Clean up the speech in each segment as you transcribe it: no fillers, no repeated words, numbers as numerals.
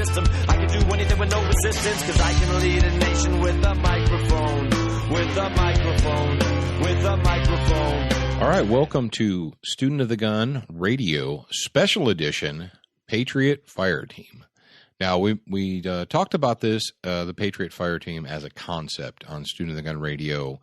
system. I can do anything with no resistance, cause I can lead a nation with a microphone. With a microphone. With a microphone. All right, welcome to Student of the Gun Radio Special Edition Patriot Fire Team. Now, we talked about this, the Patriot Fire Team, as a concept on Student of the Gun Radio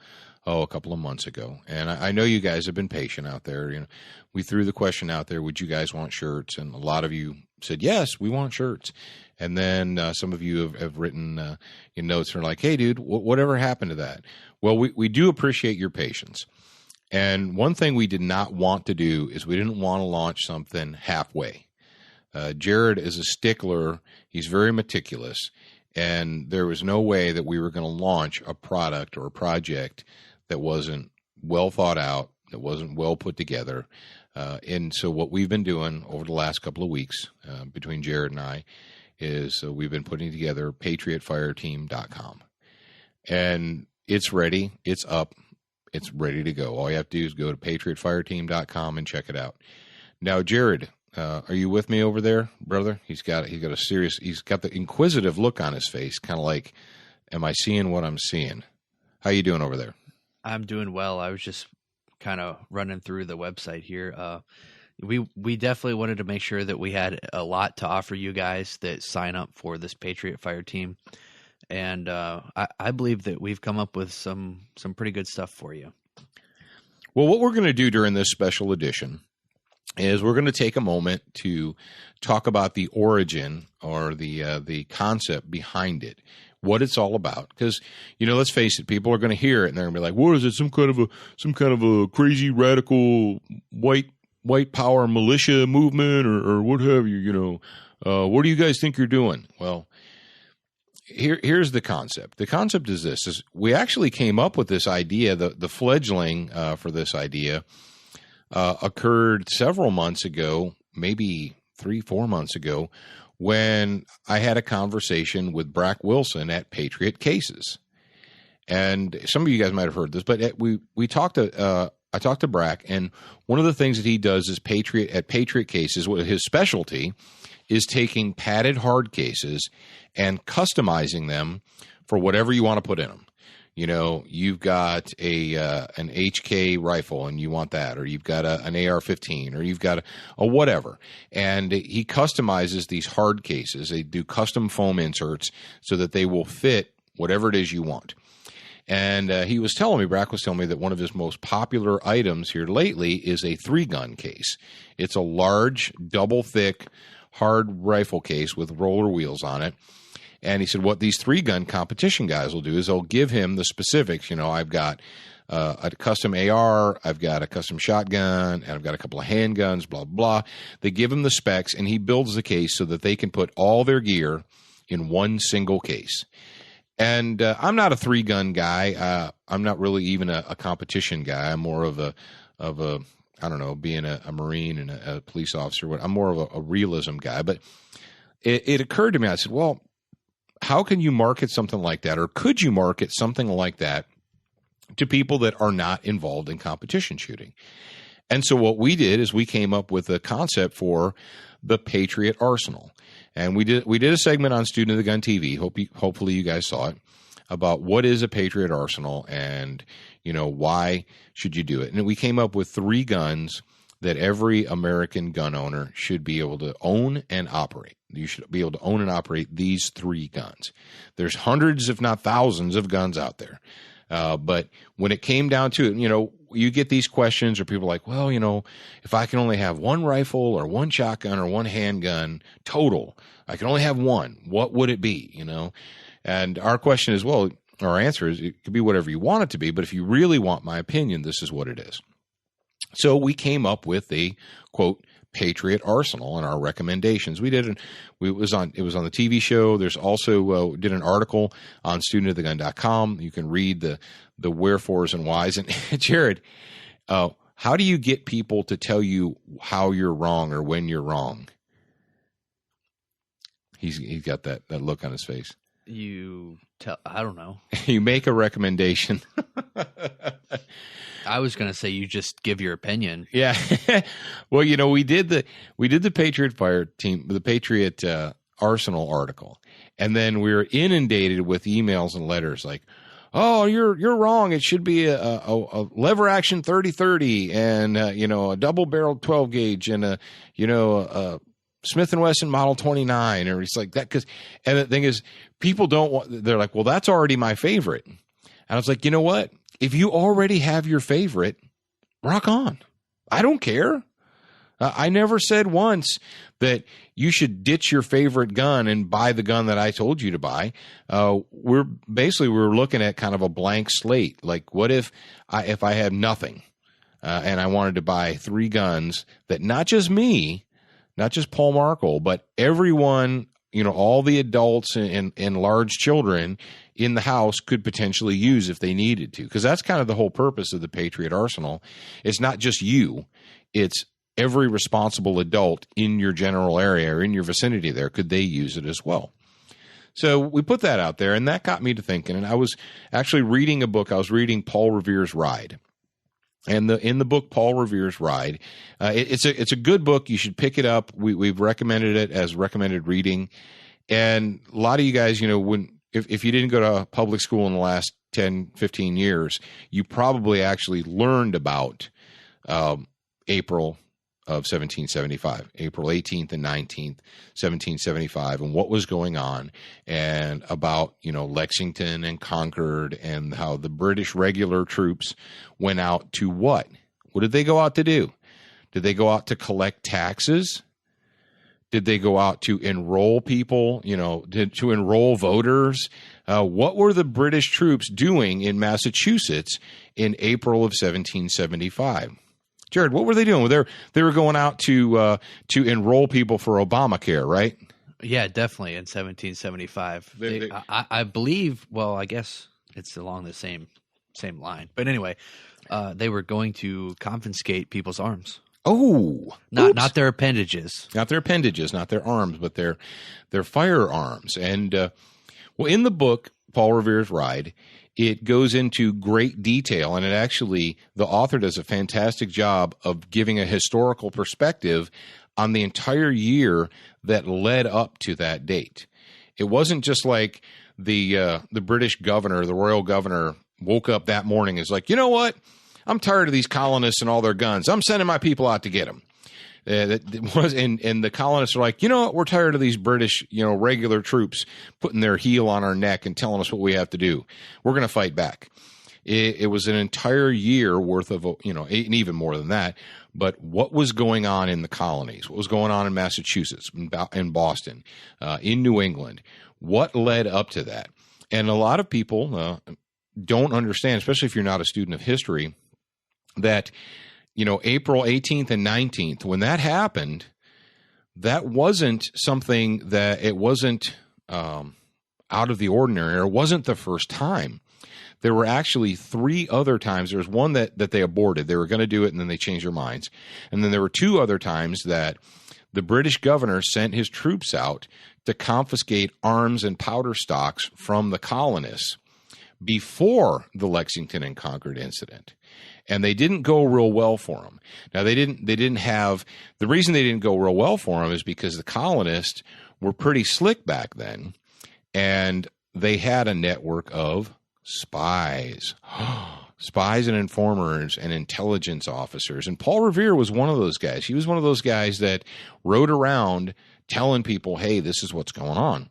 a couple of months ago. And I know you guys have been patient out there. You know, we threw the question out there, would you guys want shirts? And a lot of you said, yes, we want shirts. And then some of you have written in notes and are like, hey, dude, whatever happened to that? Well, we do appreciate your patience. And one thing we did not want to do is we didn't want to launch something halfway. Jared is a stickler. He's very meticulous. And there was no way that we were going to launch a product or a project that wasn't well thought out, that wasn't well put together. And so what we've been doing over the last couple of weeks between Jared and I is we've been putting together patriotfireteam.com. And it's ready. It's up. It's ready to go. All you have to do is go to patriotfireteam.com and check it out. Now, Jared, are you with me over there, brother? He's got the inquisitive look on his face, kind of like, am I seeing what I'm seeing? How you doing over there? I'm doing well. I was just kind of running through the website here. We definitely wanted to make sure that we had a lot to offer you guys that sign up for this Patriot Fire Team. And I believe that we've come up with some pretty good stuff for you. Well, what we're going to do during this special edition is we're going to take a moment to talk about the origin or the concept behind it, what it's all about. Because, you know, let's face it, people are going to hear it and they're going to be like, "What is it? Some kind of a crazy radical white power militia movement or what have you? You know, what do you guys think you're doing?" Well, here's the concept. The concept is this: is we actually came up with this idea. The fledgling for this idea occurred several months ago, maybe 3-4 months ago, when I had a conversation with Brack Wilson at Patriot Cases. And some of you guys might have heard this, but we talked to I talked to Brack, and one of the things that he does is Patriot Cases, his specialty is taking padded hard cases and customizing them for whatever you want to put in them. You know, you've got an HK rifle and you want that, or you've got an AR-15, or you've got a whatever. And he customizes these hard cases. They do custom foam inserts so that they will fit whatever it is you want. And Brack was telling me that one of his most popular items here lately is a 3-gun case. It's a large, double-thick, hard rifle case with roller wheels on it. And he said what these 3-gun competition guys will do is they'll give him the specifics. You know, I've got a custom AR, I've got a custom shotgun, and I've got a couple of handguns, blah, blah. They give him the specs, and he builds the case so that they can put all their gear in one single case. And I'm not a 3-gun guy. I'm not really even a competition guy. I'm more of a I don't know, being a Marine and a police officer. I'm more of a realism guy. But it occurred to me, I said, well, how can you market something like that, or could you market something like that to people that are not involved in competition shooting? And so what we did is we came up with a concept for the Patriot Arsenal. And we did a segment on Student of the Gun TV. Hopefully you guys saw it, about what is a Patriot Arsenal and, you know, why should you do it? And we came up with 3 guns that every American gun owner should be able to own and operate. You should be able to own and operate these 3 guns. There's hundreds, if not thousands, of guns out there. But when it came down to it, you know, you get these questions or people are like, well, you know, if I can only have 1 rifle or 1 shotgun or 1 handgun total, I can only have 1. What would it be, you know? And our question is, well, our answer is it could be whatever you want it to be, but if you really want my opinion, this is what it is. So we came up with a, quote, Patriot Arsenal and our recommendations. It was on the TV show. There's also did an article on studentofthegun.com. You can read the wherefores and whys. And Jared, how do you get people to tell you how you're wrong or when you're wrong? He's got that look on his face. I don't know. You make a recommendation. I was going to say you just give your opinion. Yeah. Well, you know, we did the Patriot Fire Team, the Patriot Arsenal article. And then we were inundated with emails and letters like, oh, you're wrong. It should be a lever action 30-30 and, a double barreled 12 gauge and a Smith & Wesson Model 29, or it's like that. And the thing is, people don't want, they're like, well, that's already my favorite. And I was like, you know what? If you already have your favorite, rock on. I don't care. I never said once that you should ditch your favorite gun and buy the gun that I told you to buy. We're looking at kind of a blank slate. Like, what if I had nothing and I wanted to buy 3 guns that not just me, not just Paul Markle, but everyone, all the adults and large children in the house could potentially use if they needed to. Because that's kind of the whole purpose of the Patriot Arsenal. It's not just you. It's every responsible adult in your general area or in your vicinity there. Could they use it as well? So we put that out there, and that got me to thinking. And I was actually reading a book. I was reading Paul Revere's Ride. And in the book, Paul Revere's Ride, it's a good book. You should pick it up. We've recommended it as recommended reading. And a lot of you guys, if you didn't go to public school in the last 10, 15 years, you probably actually learned about April of 1775, April 18th and 19th, 1775, and what was going on, and about, Lexington and Concord, and how the British regular troops went out to what? What did they go out to do? Did they go out to collect taxes? Did they go out to enroll people, to enroll voters? What were the British troops doing in Massachusetts in April of 1775? Jared, what were they doing? They were going out to enroll people for Obamacare, right? Yeah, definitely in 1775. I believe. Well, I guess it's along the same line. But anyway, they were going to confiscate people's arms. Oh, not their appendages, not their arms, but their firearms. And in the book, Paul Revere's Ride, it goes into great detail, and the author does a fantastic job of giving a historical perspective on the entire year that led up to that date. It wasn't just like the British governor, the royal governor, woke up that morning and is like, you know what? I'm tired of these colonists and all their guns. I'm sending my people out to get them. And the colonists are like, you know what? We're tired of these British, regular troops putting their heel on our neck and telling us what we have to do. We're going to fight back. It was an entire year worth of, and even more than that. But what was going on in the colonies? What was going on in Massachusetts, in Boston, in New England? What led up to that? And a lot of people don't understand, especially if you're not a student of history, that April 18th and 19th, when that happened, that wasn't something that it wasn't out of the ordinary, or it wasn't the first time. There were actually 3 other times. There was one that they aborted. They were going to do it, and then they changed their minds. And then there were 2 other times that the British governor sent his troops out to confiscate arms and powder stocks from the colonists before the Lexington and Concord incident. And they didn't go real well for them. Now, the reason they didn't go real well for them is because the colonists were pretty slick back then, and they had a network of spies and informers and intelligence officers. And Paul Revere was one of those guys. He was one of those guys that rode around telling people, hey, this is what's going on.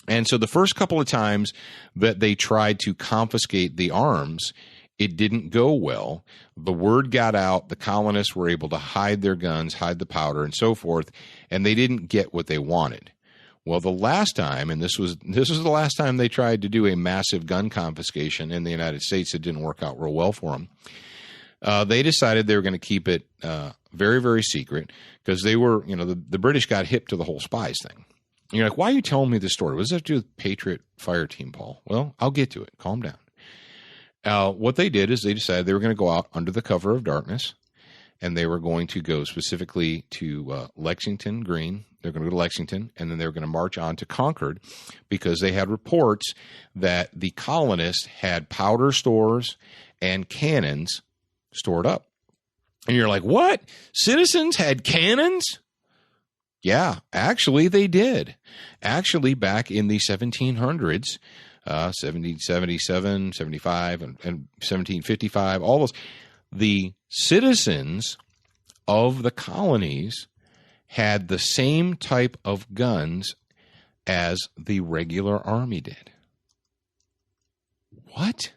And so the first couple of times that they tried to confiscate the arms, it didn't go well. The word got out. The colonists were able to hide their guns, hide the powder, and so forth, and they didn't get what they wanted. Well, the last time, and this was the last time they tried to do a massive gun confiscation in the United States, it didn't work out real well for them. They decided they were going to keep it very, very secret, because they were, the British got hip to the whole spies thing. And you're like, why are you telling me this story? What does that do with Patriot Fire Team, Paul? Well, I'll get to it. Calm down. What they did is they decided they were going to go out under the cover of darkness, and they were going to go specifically to Lexington Green. They're going to go to Lexington, and then they were going to march on to Concord, because they had reports that the colonists had powder stores and cannons stored up. And you're like, what? Citizens had cannons Yeah, actually they did. Actually, back in the 1700s, 1777, 75, and 1755, all those, the citizens of the colonies had the same type of guns as the regular army did. What?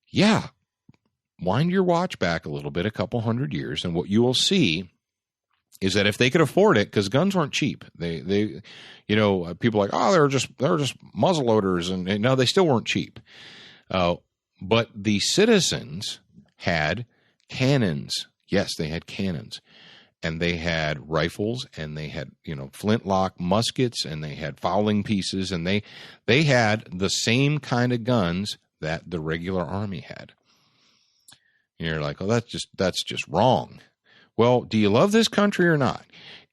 Yeah. Wind your watch back a little bit, a couple hundred years, and what you will see is that if they could afford it, because guns weren't cheap, they people are like, oh, they're just muzzle loaders, and no, they still weren't cheap. But the citizens had cannons. Yes, they had cannons, and they had rifles, and they had flintlock muskets, and they had fowling pieces, and they had the same kind of guns that the regular army had. And you're like, oh, that's just wrong. Well, do you love this country or not?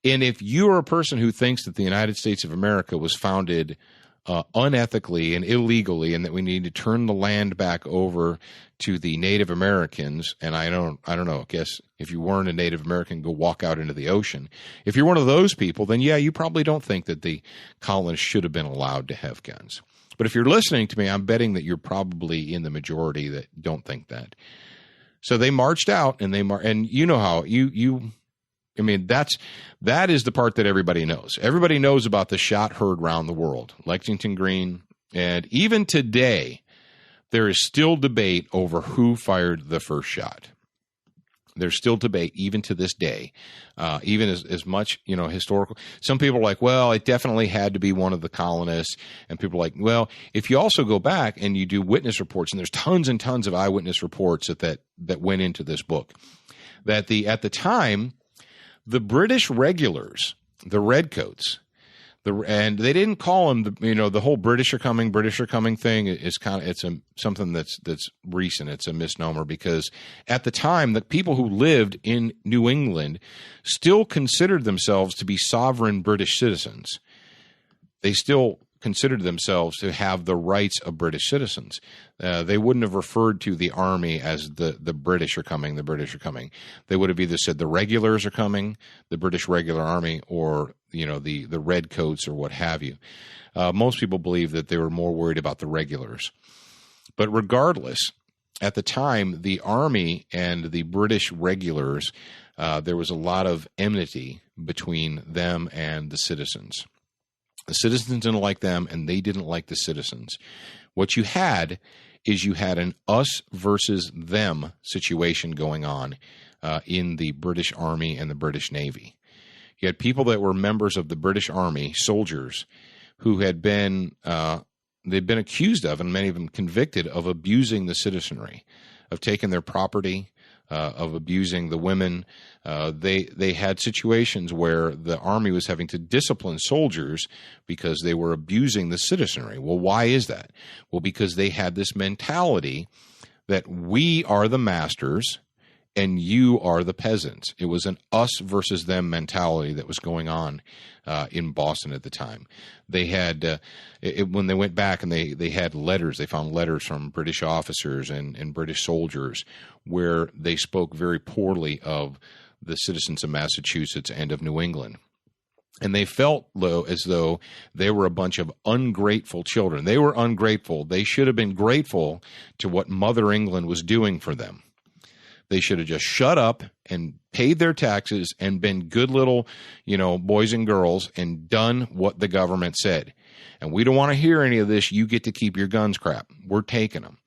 And if you are a person who thinks that the United States of America was founded unethically and illegally, and that we need to turn the land back over to the Native Americans, and I don't know, I guess if you weren't a Native American, go walk out into the ocean. If you're one of those people, then yeah, you probably don't think that the colonists should have been allowed to have guns. But if you're listening to me, I'm betting that you're probably in the majority that don't think that. So they marched out, and and you know how I mean, that is the part that everybody knows. Everybody knows about the shot heard round the world, Lexington Green, and even today, there is still debate over who fired the first shot. There's still debate even to this day, even as much, historical. Some people are like, well, it definitely had to be one of the colonists. And people are like, well, if you also go back and you do witness reports, and there's tons and tons of eyewitness reports that went into this book, that at the time, the British regulars, the redcoats, and they didn't call them the whole British are coming thing is something that's recent. It's a misnomer, because at the time the people who lived in New England still considered themselves to be sovereign British citizens. They still considered themselves to have the rights of British citizens. They wouldn't have referred to the army as the British are coming, the British are coming. They would have either said the regulars are coming, the British regular army, or the redcoats or what have you. Most people believe that they were more worried about the regulars. But regardless, at the time, the army and the British regulars, there was a lot of enmity between them and the citizens. The citizens didn't like them, and they didn't like the citizens. What you had is an us versus them situation going on in the British Army and the British Navy. You had people that were members of the British Army, soldiers, who had been they'd been accused of, and many of them convicted of, abusing the citizenry, of taking their property, of abusing the women. They had situations where the army was having to discipline soldiers because they were abusing the citizenry. Well, why is that? Well, because they had this mentality that we are the masters and you are the peasants. It was an us versus them mentality that was going on in Boston at the time. They had, when they went back and they had letters, they found letters from British officers and British soldiers where they spoke very poorly of the citizens of Massachusetts and of New England. And they felt as though they were a bunch of ungrateful children. They were ungrateful. They should have been grateful to what Mother England was doing for them. They should have just shut up and paid their taxes and been good little, boys and girls and done what the government said. And we don't want to hear any of this. You get to keep your guns crap. We're taking them.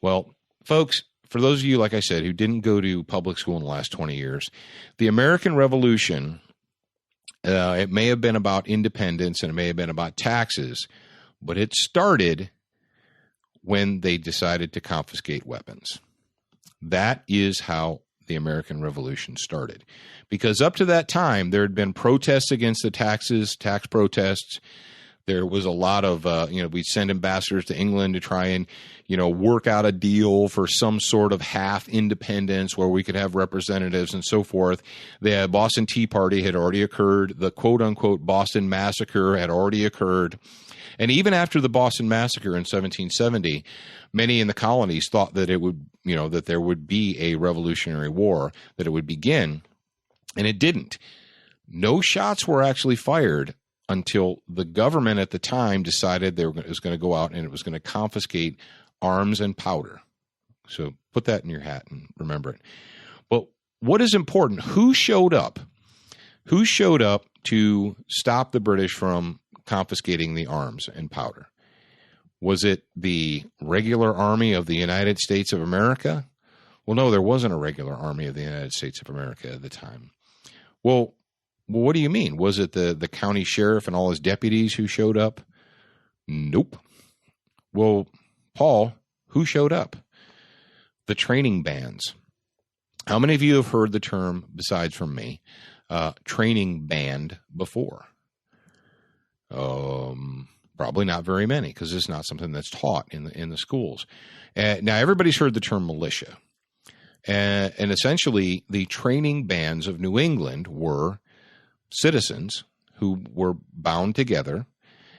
Well, folks, for those of you, like I said, who didn't go to public school in the last 20 years, the American Revolution, it may have been about independence and it may have been about taxes, but it started when they decided to confiscate weapons. That is how the American Revolution started. Because up to that time, there had been protests against the taxes, tax protests. There was a lot of, we'd send ambassadors to England to try and, work out a deal for some sort of half independence where we could have representatives and so forth. The Boston Tea Party had already occurred. The quote unquote Boston Massacre had already occurred. And even after the Boston Massacre in 1770, many in the colonies thought that it would, that there would be a Revolutionary War, that it would begin, and it didn't. No shots were actually fired until the government at the time decided it was going to go out and it was going to confiscate arms and powder. So put that in your hat and remember it. But what is important? Who showed up? Who showed up to stop the British from confiscating the arms and powder? Was it the regular army of the United States of America? Well, no, there wasn't a regular army of the United States of America at the time. Well, what do you mean? Was it the county sheriff and all his deputies who showed up? Nope. Well, Paul, who showed up? The training bands. How many of you have heard the term, besides from me, training band before? Probably not very many, because it's not something that's taught in the schools. Now, everybody's heard the term militia. And essentially, the training bands of New England were citizens who were bound together,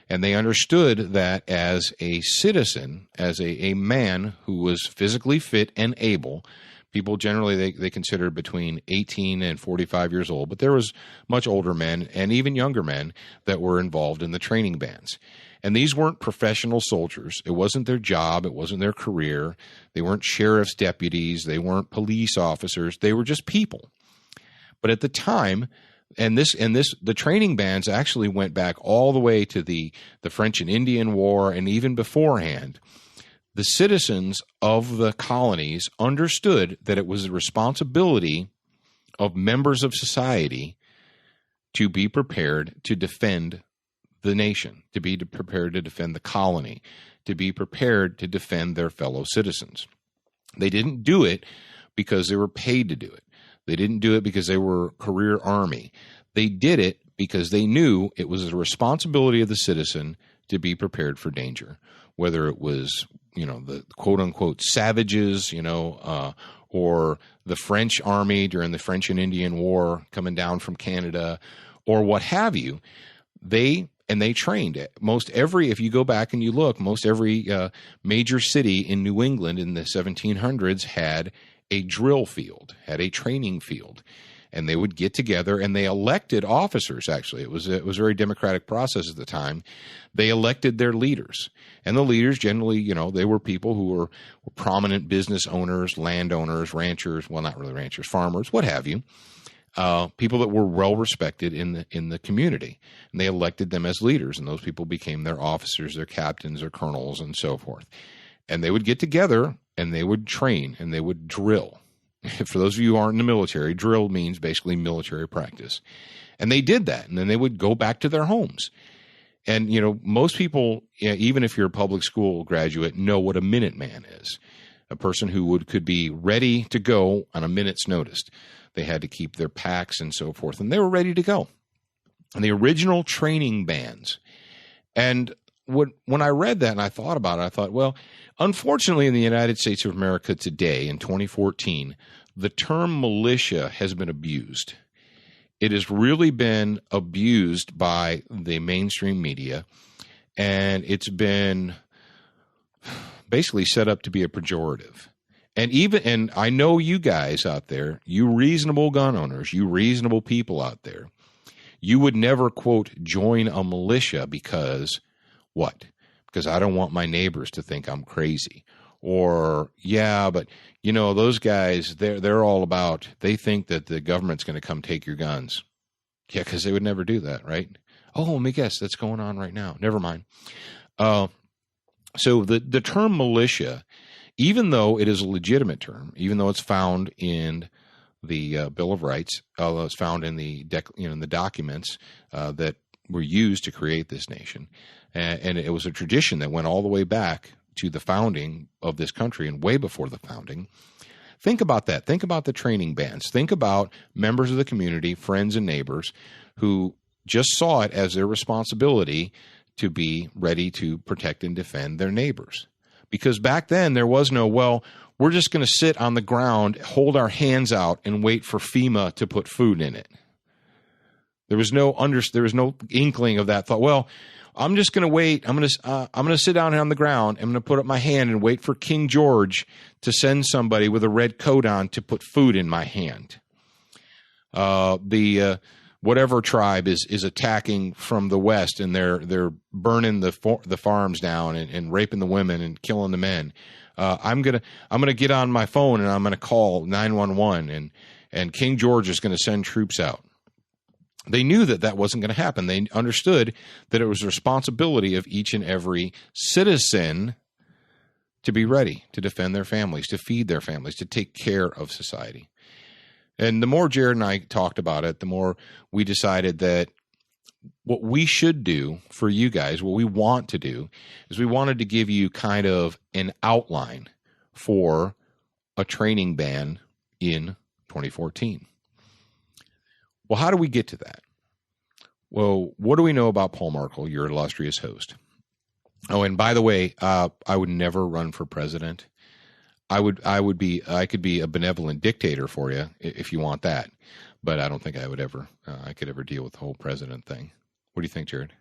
and they understood that as a citizen, as a man who was physically fit and able, people generally, they considered between 18 and 45 years old, but there was much older men and even younger men that were involved in the training bands. And these weren't professional soldiers. It wasn't their job. It wasn't their career. They weren't sheriff's deputies. They weren't police officers. They were just people. But at the time, the training bands actually went back all the way to the French and Indian War, and even beforehand. The citizens of the colonies understood that it was the responsibility of members of society to be prepared to defend the nation, to be prepared to defend the colony, to be prepared to defend their fellow citizens. They didn't do it because they were paid to do it. They didn't do it because they were a career army. They did it because they knew it was the responsibility of the citizen to be prepared for danger, whether it was, the quote-unquote savages, or the French army during the French and Indian War coming down from Canada, or what have you. They trained it. If you go back and you look, most every major city in New England in the 1700s had a drill field, had a training field, and they would get together and they elected officers. Actually, it was a very democratic process at the time. They elected their leaders, and the leaders generally, they were people who were prominent business owners, landowners, ranchers. Well, not really ranchers, farmers, what have you. People that were well respected in the community, and they elected them as leaders, and those people became their officers, their captains, their colonels, and so forth. And they would get together and they would train and they would drill. For those of you who aren't in the military, drill means basically military practice. And they did that, and then they would go back to their homes. And most people, even if you're a public school graduate, know what a Minuteman is. A person who could be ready to go on a minute's notice. They had to keep their packs and so forth, and they were ready to go. And the original training bands. And when I read that and I thought about it, I thought, well, unfortunately in the United States of America today, in 2014, the term militia has been abused. It has really been abused by the mainstream media, and it's been basically set up to be a pejorative. And I know you guys out there, you reasonable gun owners, you reasonable people out there, you would never, quote, join a militia because what? Because I don't want my neighbors to think I'm crazy. Or, yeah, but, those guys, they're all about, they think that the government's going to come take your guns. Yeah, because they would never do that, right? Oh, let me guess, that's going on right now. Never mind. So the term militia, even though it is a legitimate term, even though it's found in the Bill of Rights, although it's found in the in the documents that were used to create this nation, and it was a tradition that went all the way back to the founding of this country and way before the founding. Think about that. Think about the training bands. Think about members of the community, friends and neighbors, who just saw it as their responsibility to be ready to protect and defend their neighbors. Because back then there was no, well, we're just going to sit on the ground, hold our hands out, and wait for FEMA to put food in it. There was no inkling of that thought. Well, I'm just going to wait. I'm going to sit down here on the ground. I'm going to put up my hand and wait for King George to send somebody with a red coat on to put food in my hand. whatever tribe is attacking from the west, and they're burning the farms down and raping the women and killing the men. I'm gonna get on my phone and I'm gonna call 911 and King George is gonna send troops out. They knew that wasn't going to happen. They understood that it was the responsibility of each and every citizen to be ready to defend their families, to feed their families, to take care of society. And the more Jared and I talked about it, the more we decided that what we should do for you guys, what we want to do, is we wanted to give you kind of an outline for a training ban in 2014. Well, how do we get to that? Well, what do we know about Paul Markle, your illustrious host? Oh, and by the way, I would never run for president. I could be a benevolent dictator for you if you want that, but I don't think I could ever deal with the whole president thing. What do you think, Jared?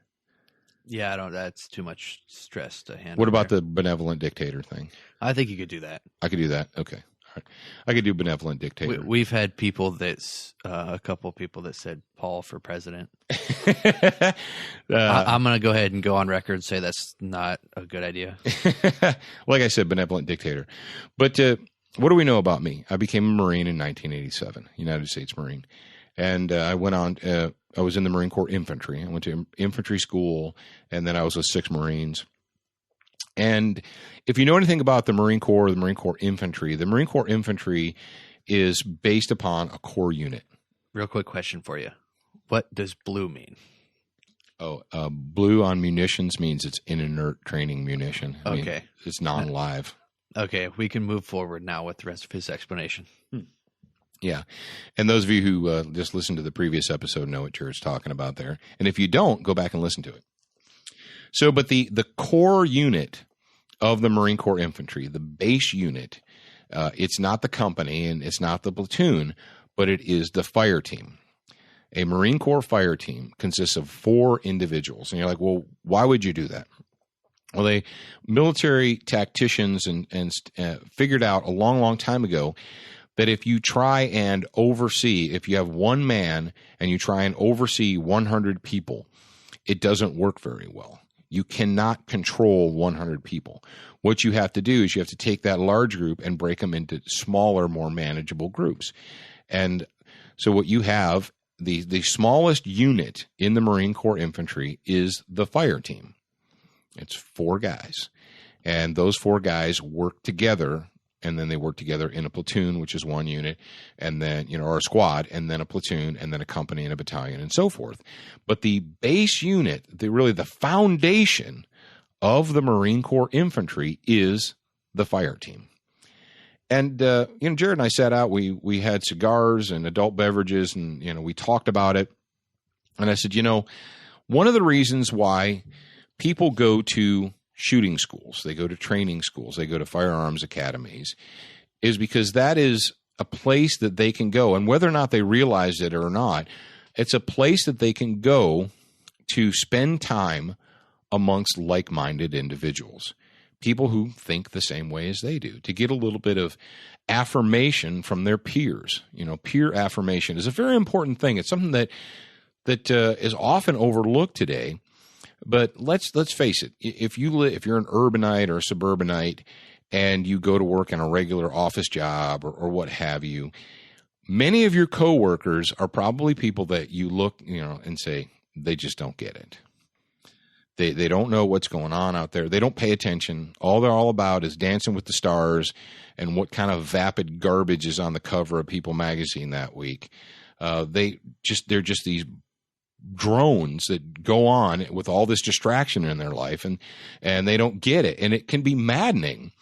Yeah, that's too much stress to handle. What about the benevolent dictator thing? I think you could do that. I could do that. Okay. I could do benevolent dictator. We've had people a couple of people that said Paul for president. I'm going to go ahead and go on record and say that's not a good idea. Like I said, benevolent dictator. But what do we know about me? I became a Marine in 1987, United States Marine. And I went on, I was in the Marine Corps Infantry. I went to infantry school, and then I was with 6 Marines. And if you know anything about the Marine Corps Infantry, the Marine Corps Infantry is based upon a core unit. Real quick question for you. What does blue mean? Oh, blue on munitions means it's an inert training munition. I mean, it's non-live. Okay, we can move forward now with the rest of his explanation. Yeah. And those of you who just listened to the previous episode know what Jared's talking about there. And if you don't, go back and listen to it. So, but the core unit of the Marine Corps Infantry, the base unit, it's not the company and it's not the platoon, but it is the fire team. A Marine Corps fire team consists of 4 individuals. And you're like, well, why would you do that? Well, military tacticians and figured out a long, long time ago that if you try and oversee, if you have one man and you try and oversee 100 people, it doesn't work very well. You cannot control 100 people. What you have to do is you have to take that large group and break them into smaller, more manageable groups. And so what you have, the smallest unit in the Marine Corps Infantry is the fire team. It's 4 guys. And those 4 guys work together, and then they work together in a platoon, which is 1 unit, and then, or a squad, and then a platoon, and then a company and a battalion, and so forth. But the base unit, really the foundation of the Marine Corps Infantry is the fire team. And, Jared and I sat out, we had cigars and adult beverages, and, we talked about it. And I said, one of the reasons why people go to shooting schools, they go to training schools, they go to firearms academies, is because that is a place that they can go. And whether or not they realize it or not, it's a place that they can go to spend time amongst like-minded individuals, people who think the same way as they do, to get a little bit of affirmation from their peers. Peer affirmation is a very important thing. It's something that is often overlooked today. But let's face it. If you're an urbanite or a suburbanite and you go to work in a regular office job or what have you, many of your coworkers are probably people that you look, and say they just don't get it. They don't know what's going on out there. They don't pay attention. All they're all about is Dancing with the Stars and what kind of vapid garbage is on the cover of People magazine that week. They're just these drones that go on with all this distraction in their life, and they don't get it. And it can be maddening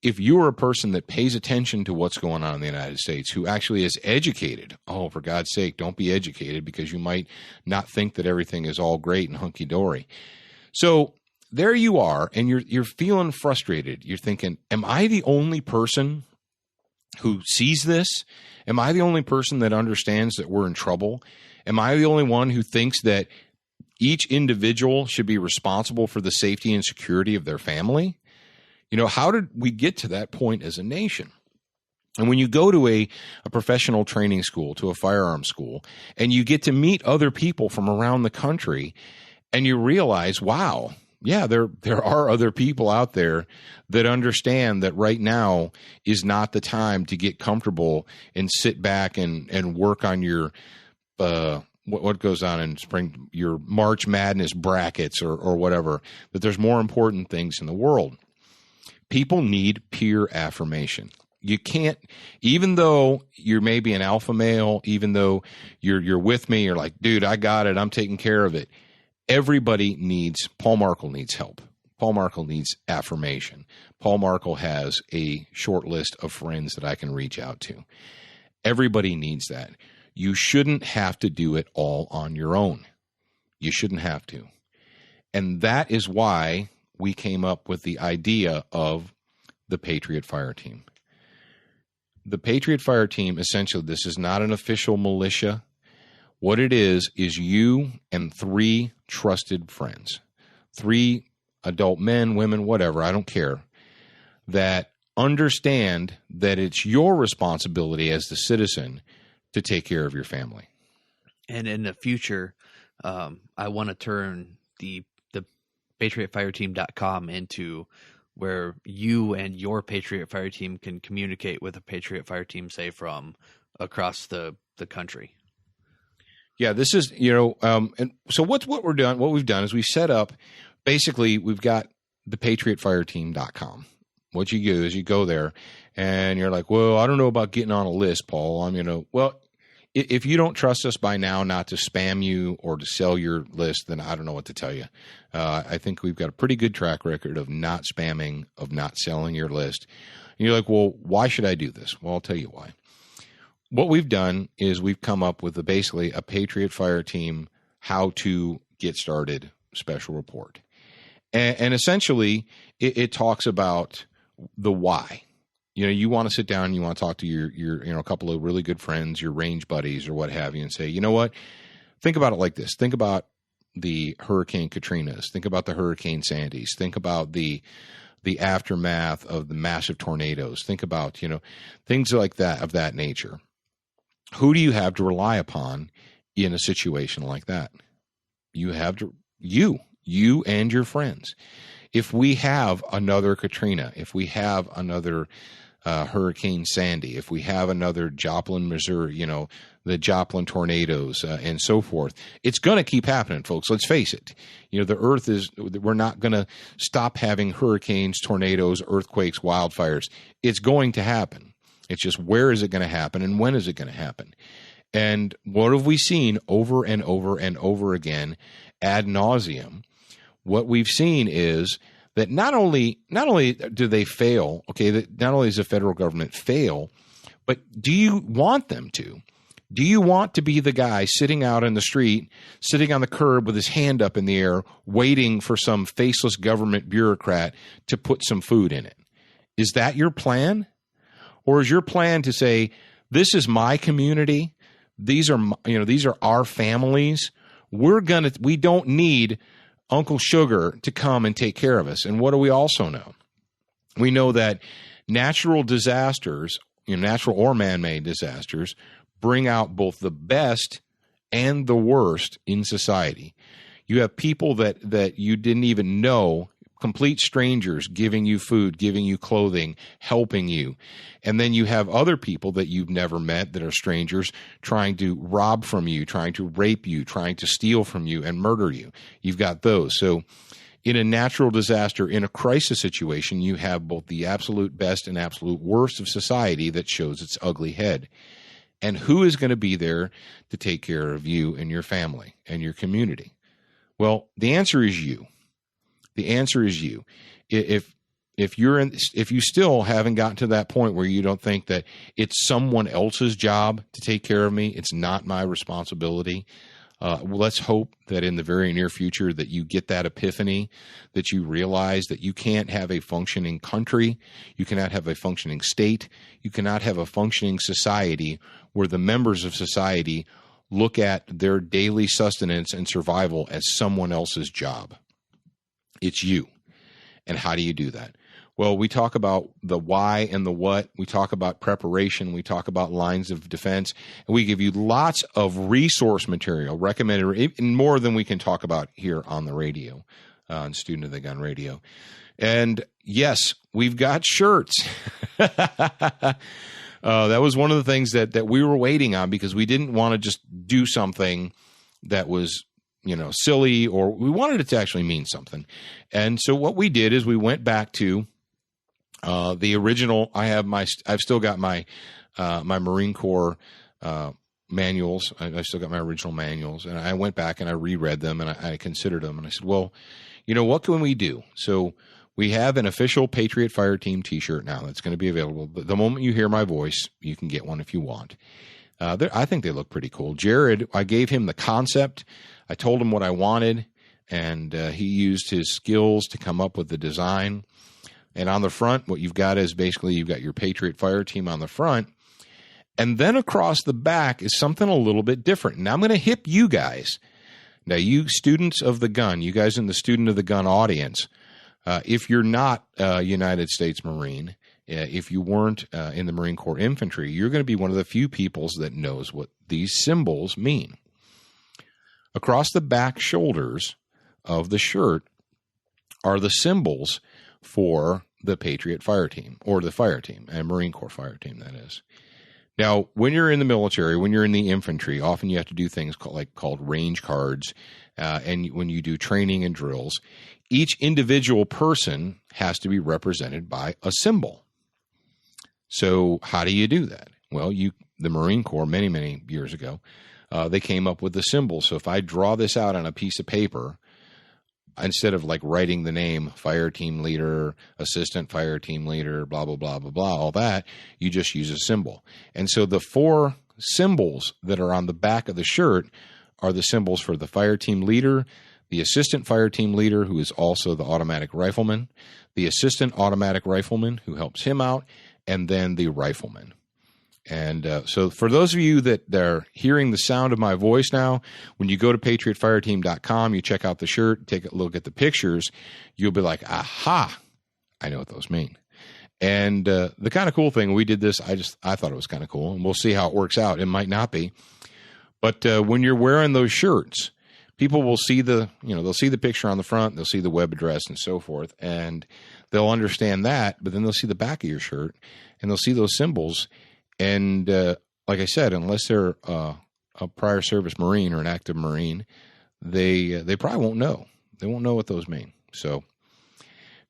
if you're a person that pays attention to what's going on in the United States, who actually is educated. Oh, for God's sake, don't be educated, because you might not think that everything is all great and hunky-dory. So there you are, and you're feeling frustrated. You're thinking, am I the only person who sees this? Am I the only person that understands that we're in trouble? Am I the only one who thinks that each individual should be responsible for the safety and security of their family? How did we get to that point as a nation? And when you go to a professional training school, to a firearms school, and you get to meet other people from around the country, and you realize, wow, yeah, there are other people out there that understand that right now is not the time to get comfortable and sit back and work on your what goes on in spring, your March Madness brackets or whatever, that there's more important things in the world. People need peer affirmation. You can't, even though you're maybe an alpha male, even though you're with me, you're like, dude, I got it, I'm taking care of it. Everybody needs, Paul Markle needs help. Paul Markle needs affirmation. Paul Markle has a short list of friends that I can reach out to. Everybody needs that. You shouldn't have to do it all on your own. You shouldn't have to. And that is why we came up with the idea of the Patriot Fire Team. The Patriot Fire Team, essentially, this is not an official militia. What it is you and 3 trusted friends, 3 adult men, women, whatever, I don't care, that understand that it's your responsibility as the citizen to take care of your family. And in the future, I want to turn the patriotfireteam.com into where you and your Patriot Fire Team can communicate with a Patriot Fire Team, say, from across the country. Yeah, this is, and so what we've done is we set up, basically, we've got the patriotfireteam.com. What you do is you go there and you're like, well, I don't know about getting on a list, Paul. Well, if you don't trust us by now not to spam you or to sell your list, then I don't know what to tell you. I think we've got a pretty good track record of not spamming, of not selling your list. And you're like, well, why should I do this? Well, I'll tell you why. What we've done is we've come up with basically a Patriot Fire Team how to get started special report. And essentially, it talks about the why. You want to sit down, you want to talk to your a couple of really good friends, your range buddies or what have you, and say, you know what? Think about it like this. Think about the Hurricane Katrinas. Think about the Hurricane Sandys. Think about the aftermath of the massive tornadoes. Think about, things like that, of that nature. Who do you have to rely upon in a situation like that? You have you and your friends. If we have another Katrina, if we have another Hurricane Sandy, if we have another Joplin, Missouri, the Joplin tornadoes and so forth, it's going to keep happening, folks. Let's face it. The earth we're not going to stop having hurricanes, tornadoes, earthquakes, wildfires. It's going to happen. It's just, where is it going to happen and when is it going to happen? And what have we seen over and over and over again ad nauseum? What we've seen is that not only do they fail, okay, that not only does the federal government fail, but do you want them to? Do you want to be the guy sitting out in the street, sitting on the curb with his hand up in the air, waiting for some faceless government bureaucrat to put some food in it? Is that your plan? Or is your plan to say, this is my community, these are our families, we don't need Uncle Sugar to come and take care of us? And what do we also know? We know that natural disasters, natural or man-made disasters, bring out both the best and the worst in society. You have people that you didn't even know, complete strangers, giving you food, giving you clothing, helping you. And then you have other people that you've never met that are strangers trying to rob from you, trying to rape you, trying to steal from you and murder you. You've got those. So in a natural disaster, in a crisis situation, you have both the absolute best and absolute worst of society that shows its ugly head. And who is going to be there to take care of you and your family and your community? Well, the answer is you. The answer is you. If you still haven't gotten to that point where you don't think that it's someone else's job to take care of me, it's not my responsibility. Let's hope that in the very near future that you get that epiphany, that you realize that you can't have a functioning country, you cannot have a functioning state, you cannot have a functioning society where the members of society look at their daily sustenance and survival as someone else's job. It's you. And how do you do that? Well, we talk about the why and the what. We talk about preparation. We talk about lines of defense. And we give you lots of resource material recommended, more than we can talk about here on the radio, on Student of the Gun Radio. And yes, we've got shirts. That was one of the things that we were waiting on, because we didn't want to just do something that was, silly, or we wanted it to actually mean something. And so what we did is we went back to the original. I've still got my Marine Corps manuals. I've still got my original manuals, and I went back and I reread them, and I considered them, and I said, well, what can we do? So we have an official Patriot Fire Team T-shirt now that's going to be available. The moment you hear my voice, you can get one if you want. I think they look pretty cool. Jared, I gave him the concept. I told him what I wanted, and he used his skills to come up with the design. And on the front, what you've got is basically you've got your Patriot Fire Team on the front. And then across the back is something a little bit different. Now I'm going to hip you guys. Now, you students of the gun, you guys in the Student of the Gun audience, if you're not a United States Marine, if you weren't in the Marine Corps Infantry, you're going to be one of the few peoples that knows what these symbols mean. Across the back shoulders of the shirt are the symbols for the Patriot Fire Team, or the Fire Team, and Marine Corps Fire Team, that is. Now, when you're in the military, when you're in the infantry, often you have to do things called range cards, and when you do training and drills, each individual person has to be represented by a symbol. So how do you do that? Well, the Marine Corps, many, many years ago, they came up with the symbol. So if I draw this out on a piece of paper, instead of writing the name fire team leader, assistant fire team leader, blah, blah, blah, blah, blah, all that, you just use a symbol. And so the 4 symbols that are on the back of the shirt are the symbols for the fire team leader, the assistant fire team leader, who is also the automatic rifleman, the assistant automatic rifleman, who helps him out, and then the rifleman. And so for those of you that are hearing the sound of my voice now, when you go to patriotfireteam.com, you check out the shirt, take a look at the pictures, you'll be like, aha, I know what those mean. And the kind of cool thing, we did this, I thought it was kind of cool, and we'll see how it works out. It might not be. But when you're wearing those shirts, people will see they'll see the picture on the front, they'll see the web address and so forth, and they'll understand that, but then they'll see the back of your shirt, and they'll see those symbols. And like I said, unless they're a prior service Marine or an active Marine, they probably won't know. They won't know what those mean. So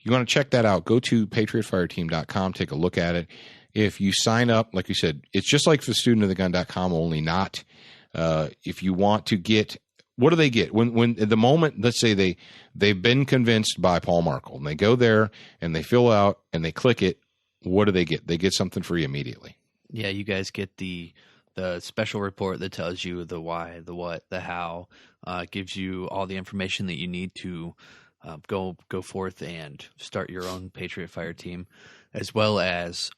you want to check that out. Go to patriotfireteam.com, take a look at it. If you sign up, like you said, it's just like for studentofthegun.com, only not. If you want to get, what do they get? When at the moment, let's say they've been convinced by Paul Markle, and they go there and they fill out and they click it, what do they get? They get something free immediately. Yeah, you guys get the special report that tells you the why, the what, the how, gives you all the information that you need to go forth and start your own Patriot Fire Team, as well as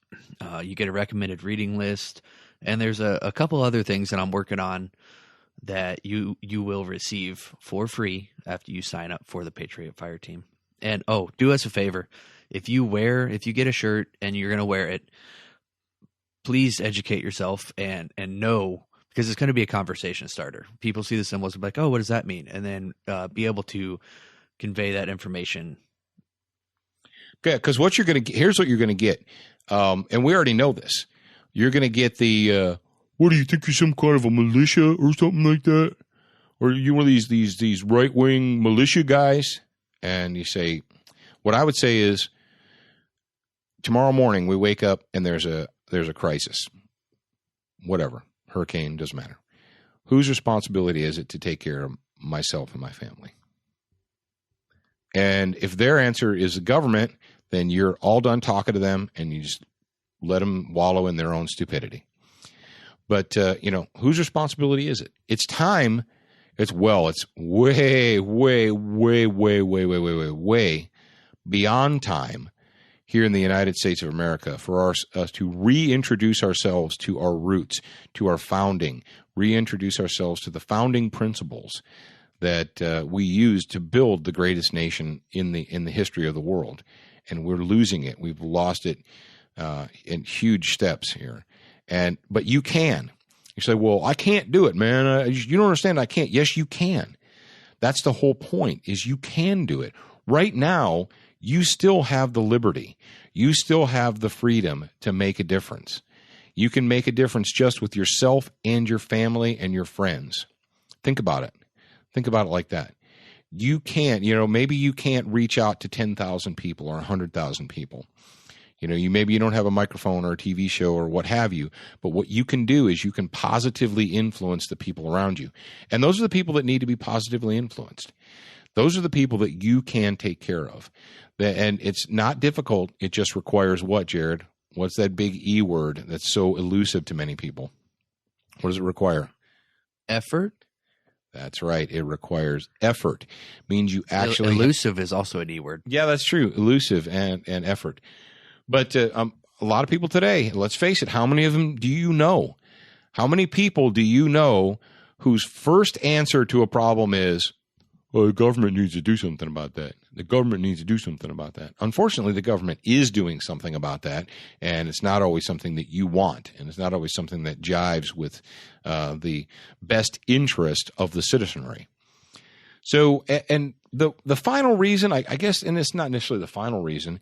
you get a recommended reading list. And there's a couple other things that I'm working on that you will receive for free after you sign up for the Patriot Fire Team. And do us a favor. If you get a shirt and you're going to wear it, please educate yourself and know, because it's going to be a conversation starter. People see the symbols and be like, oh, what does that mean? And then be able to convey that information. Okay, because here's what you're going to get. And we already know this. You're going to get the, what do you think, you're some kind of a militia or something like that? Or you one of these right-wing militia guys? And you say, what I would say is, tomorrow morning we wake up and there's a crisis, whatever, hurricane, doesn't matter. Whose responsibility is it to take care of myself and my family? And if their answer is the government, then you're all done talking to them and you just let them wallow in their own stupidity. But, whose responsibility is it? It's time. It's way, way, way, way, way, way, way, way, way beyond time here in the United States of America for us to reintroduce ourselves to our roots, to our founding, reintroduce ourselves to the founding principles that we used to build the greatest nation in the history of the world. and we're losing it. We've lost it in huge steps here. But you can. You say, well, I can't do it, man. You don't understand. I can't. Yes, you can. That's the whole point, is you can do it. Right now, you still have the liberty. You still have the freedom to make a difference. You can make a difference just with yourself and your family and your friends. Think about it. Think about it like that. You can't, maybe you can't reach out to 10,000 people or 100,000 people. Maybe you don't have a microphone or a TV show or what have you, but what you can do is you can positively influence the people around you. And those are the people that need to be positively influenced. Those are the people that you can take care of. And it's not difficult. It just requires what, Jared? What's that big E word that's so elusive to many people? What does it require? Effort. That's right. It requires effort. Means you actually... Elusive is also an E word. Yeah, that's true. Elusive and effort. But a lot of people today, let's face it, how many of them do you know? How many people do you know whose first answer to a problem is, well, the government needs to do something about that. The government needs to do something about that. Unfortunately, the government is doing something about that, and it's not always something that you want, and it's not always something that jives with the best interest of the citizenry. So, and the final reason, I guess, and it's not necessarily the final reason,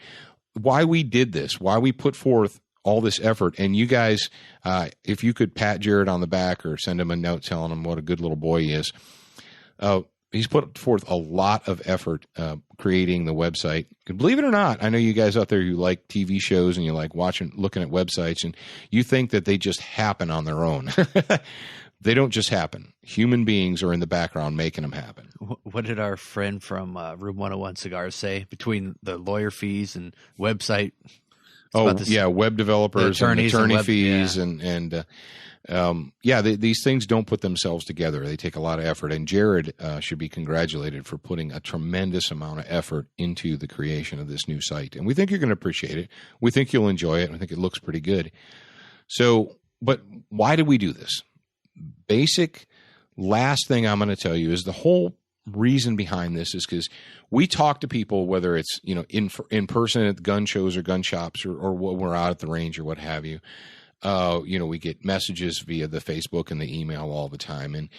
why we did this, why we put forth all this effort, and you guys, if you could pat Jared on the back or send him a note telling him what a good little boy he is, he's put forth a lot of effort creating the website. Believe it or not, I know you guys out there who like TV shows and you like looking at websites, and you think that they just happen on their own. They don't just happen. Human beings are in the background making them happen. What did our friend from Room 101 Cigars say? Between the lawyer fees and website? Web developers and attorney fees these things don't put themselves together. They take a lot of effort, and Jared should be congratulated for putting a tremendous amount of effort into the creation of this new site. And we think you're going to appreciate it. We think you'll enjoy it. I think it looks pretty good. So, but why did we do this? Basic last thing I'm going to tell you is the whole reason behind this is because we talk to people, whether it's in person at gun shows or gun shops or when we're out at the range or what have you. We get messages via the Facebook and the email all the time, and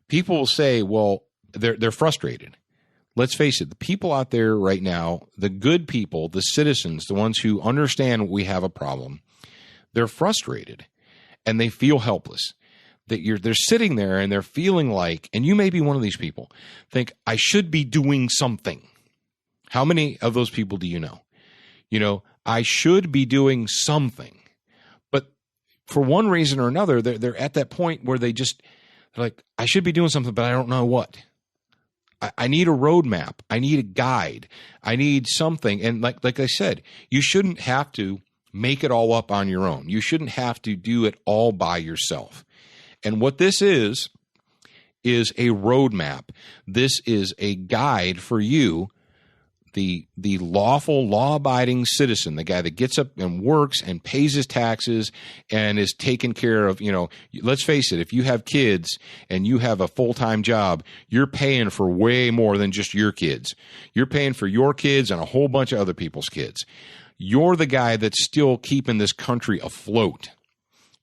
people will say, well, they're frustrated. Let's face it, the people out there right now, the good people, the citizens, the ones who understand we have a problem, they're frustrated and they feel helpless. They're sitting there and they're feeling like, and you may be one of these people, think, I should be doing something. How many of those people do you know? I should be doing something. But for one reason or another, they're at that point where they're like, I should be doing something, but I don't know what. I need a roadmap. I need a guide. I need something. And like I said, you shouldn't have to make it all up on your own. You shouldn't have to do it all by yourself. And what this is a roadmap. This is a guide for you, the lawful, law-abiding citizen, the guy that gets up and works and pays his taxes and is taken care of. Let's face it, if you have kids and you have a full-time job, you're paying for way more than just your kids. You're paying for your kids and a whole bunch of other people's kids. You're the guy that's still keeping this country afloat.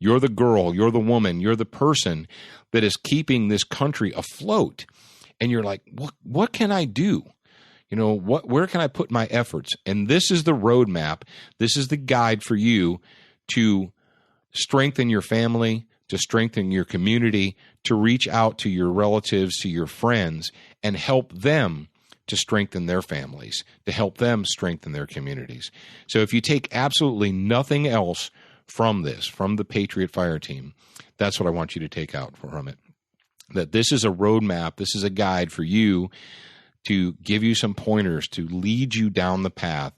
You're the girl, you're the woman, you're the person that is keeping this country afloat. And you're like, what can I do? Where can I put my efforts? And this is the roadmap. This is the guide for you to strengthen your family, to strengthen your community, to reach out to your relatives, to your friends, and help them to strengthen their families, to help them strengthen their communities. So if you take absolutely nothing else from this, from the Patriot Fire Team, that's what I want you to take out from it. That this is a roadmap, this is a guide for you to give you some pointers to lead you down the path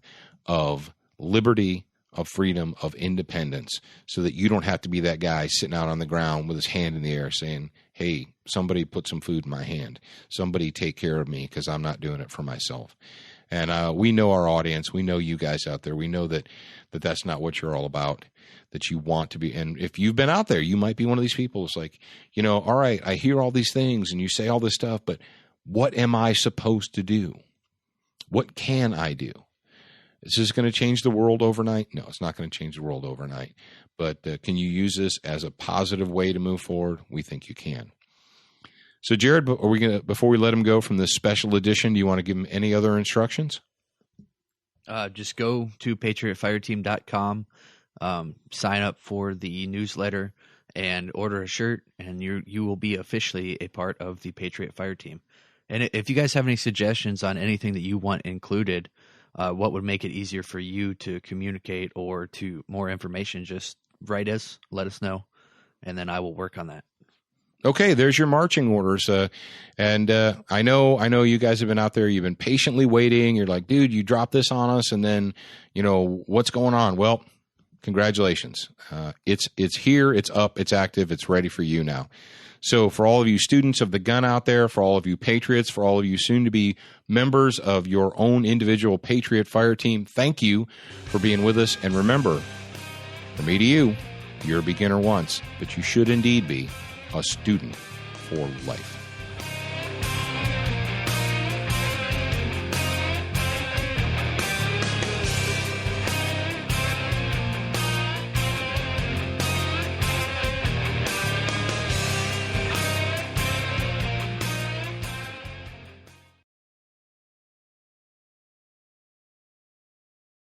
of liberty, of freedom, of independence, so that you don't have to be that guy sitting out on the ground with his hand in the air saying, hey, somebody put some food in my hand. Somebody take care of me because I'm not doing it for myself. And we know our audience. We know you guys out there. We know that that's not what you're all about, that you want to be. And if you've been out there, you might be one of these people. It's like, all right, I hear all these things and you say all this stuff, but what am I supposed to do? What can I do? Is this going to change the world overnight? No, it's not going to change the world overnight. But can you use this as a positive way to move forward? We think you can. So, Jared, before we let him go from this special edition, do you want to give him any other instructions? Just go to patriotfireteam.com, sign up for the newsletter, and order a shirt, and you will be officially a part of the Patriot Fire Team. And if you guys have any suggestions on anything that you want included, what would make it easier for you to communicate or to more information, just write us, let us know, and then I will work on that. Okay, there's your marching orders. And I know you guys have been out there. You've been patiently waiting. You're like, dude, you dropped this on us, and then, what's going on? Well, congratulations. It's here, it's up, it's active, it's ready for you now. So for all of you students of the gun out there, for all of you patriots, for all of you soon-to-be members of your own individual Patriot Fire Team, thank you for being with us. And remember, from me to you, you're a beginner once, but you should indeed be a student for life.